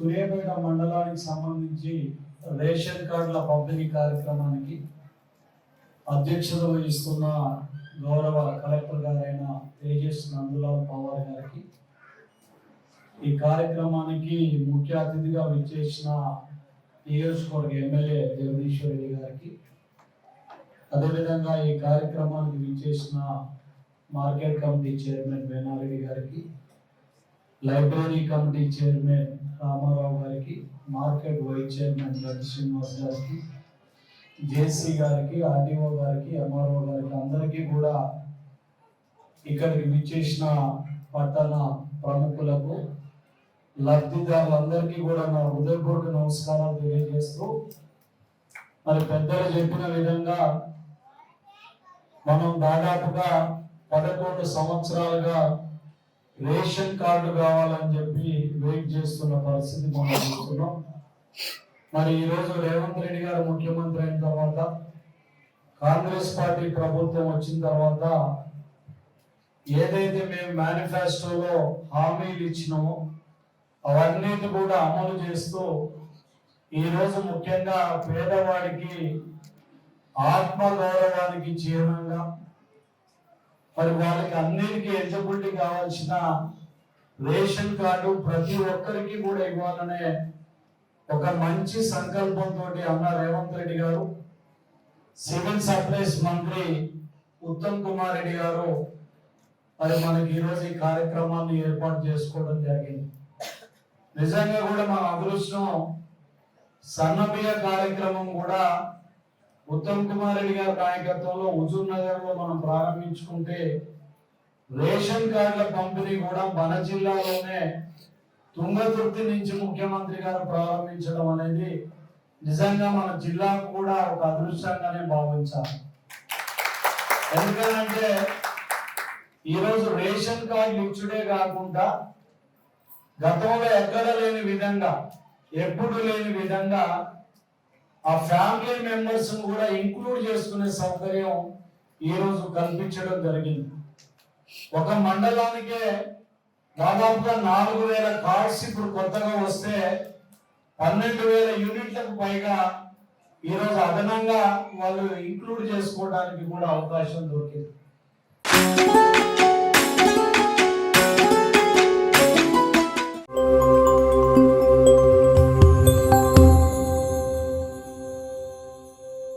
సూర్యాపేట మండలానికి సంబంధించి రేషన్ కార్డుల పంపిణీ కార్యక్రమానికి అధ్యక్షత వహిస్తున్న గౌరవ కలెక్టర్ గారైన తేజస్ నందులాల్ పవార్ గారికి, ఈ కార్యక్రమానికి ముఖ్య అతిథిగా విచ్చేసిన నియోజకవర్గ ఎమ్మెల్యే జగదీశ్వర్ రెడ్డి గారికి, అదేవిధంగా ఈ కార్యక్రమానికి విచ్చేసిన మార్కెట్ కమిటీ చైర్మన్ వేనారెడ్డి గారికి, లైబ్రరీ కమిటీ చైర్మన్ రామారావు గారికి, మార్కెట్ వైస్ చైర్మన్ గడ్డి శ్రీనివాస్ గారికి, జేసీ గారికి, ఆర్డీఓ గారికి, ఎంఆర్ఓ గారికి అందరికీ కూడా ఇక్కడికి విచ్చేసిన పట్టణ ప్రముఖులకు, లబ్ధిదారులందరికీ కూడా నా హృదయపూర్వక నమస్కారాలు తెలియజేస్తూ, మరి పెద్దలు చెప్పిన విధంగా మనం దాదాపుగా 11 సంవత్సరాలుగా రేషన్ కార్డు కావాలని చెప్పి వెయిట్ చేస్తున్న పరిస్థితి మనం చూస్తున్నాం. మరి ఈరోజు రేవంత్ రెడ్డి గారు ముఖ్యమంత్రి అయిన తర్వాత, కాంగ్రెస్ పార్టీ ప్రభుత్వం వచ్చిన తర్వాత ఏదైతే మేము మేనిఫెస్టోలో హామీలు ఇచ్చినామో అవన్నిటి కూడా అమలు చేస్తూ ఈరోజు ముఖ్యంగా పేదవాడికి ఆత్మగౌరవానికి చిహ్నంగా మరి వాళ్ళకి అన్నిటికీ ఎలిజిబిలిటీ కావాల్సిన రేషన్ కార్డు ప్రతి ఒక్కరికి కూడా ఇవ్వాలనే ఒక మంచి సంకల్పంతో అన్న రేవంత్ రెడ్డి గారు, సివిల్ సప్లైస్ మంత్రి ఉత్తమ్ కుమార్ రెడ్డి గారు మరి మనకి ఈరోజు ఈ కార్యక్రమాన్ని ఏర్పాటు చేసుకోవడం జరిగింది. నిజంగా కూడా మన అదృష్టం, సన్నబియ్య కార్యక్రమం కూడా ఉత్తమ్ కుమార్ రెడ్డి గారి నాయకత్వంలో హుజూర్ నగర్ లో మనం ప్రారంభించుకుంటే, రేషన్ కార్డుల పంపిణీ కూడా మన జిల్లాలోనే తుంగతుర్తి నుంచి ముఖ్యమంత్రి గారు ప్రారంభించడం అనేది నిజంగా మన జిల్లాకు కూడా ఒక అదృష్టంగానే భావించాలి. ఎందుకంటే ఈరోజు రేషన్ కార్డులు ఇచ్చుడే కాకుండా గతంలో ఎక్కడ లేని విధంగా, ఎప్పుడు లేని విధంగా ఆ ఫ్యామిలీ మెంబర్స్ కూడా ఇంక్లూడ్ చేసుకునే సౌకర్యం ఈరోజు కల్పించడం జరిగింది. ఒక మండలానికే దాదాపుగా 4000 కార్డ్స్ ఇప్పుడు కొత్తగా వస్తే 12,000 యూనిట్లకు పైగా ఈరోజు అదనంగా వాళ్ళు ఇంక్లూడ్ చేసుకోవడానికి కూడా అవకాశం దొరికింది.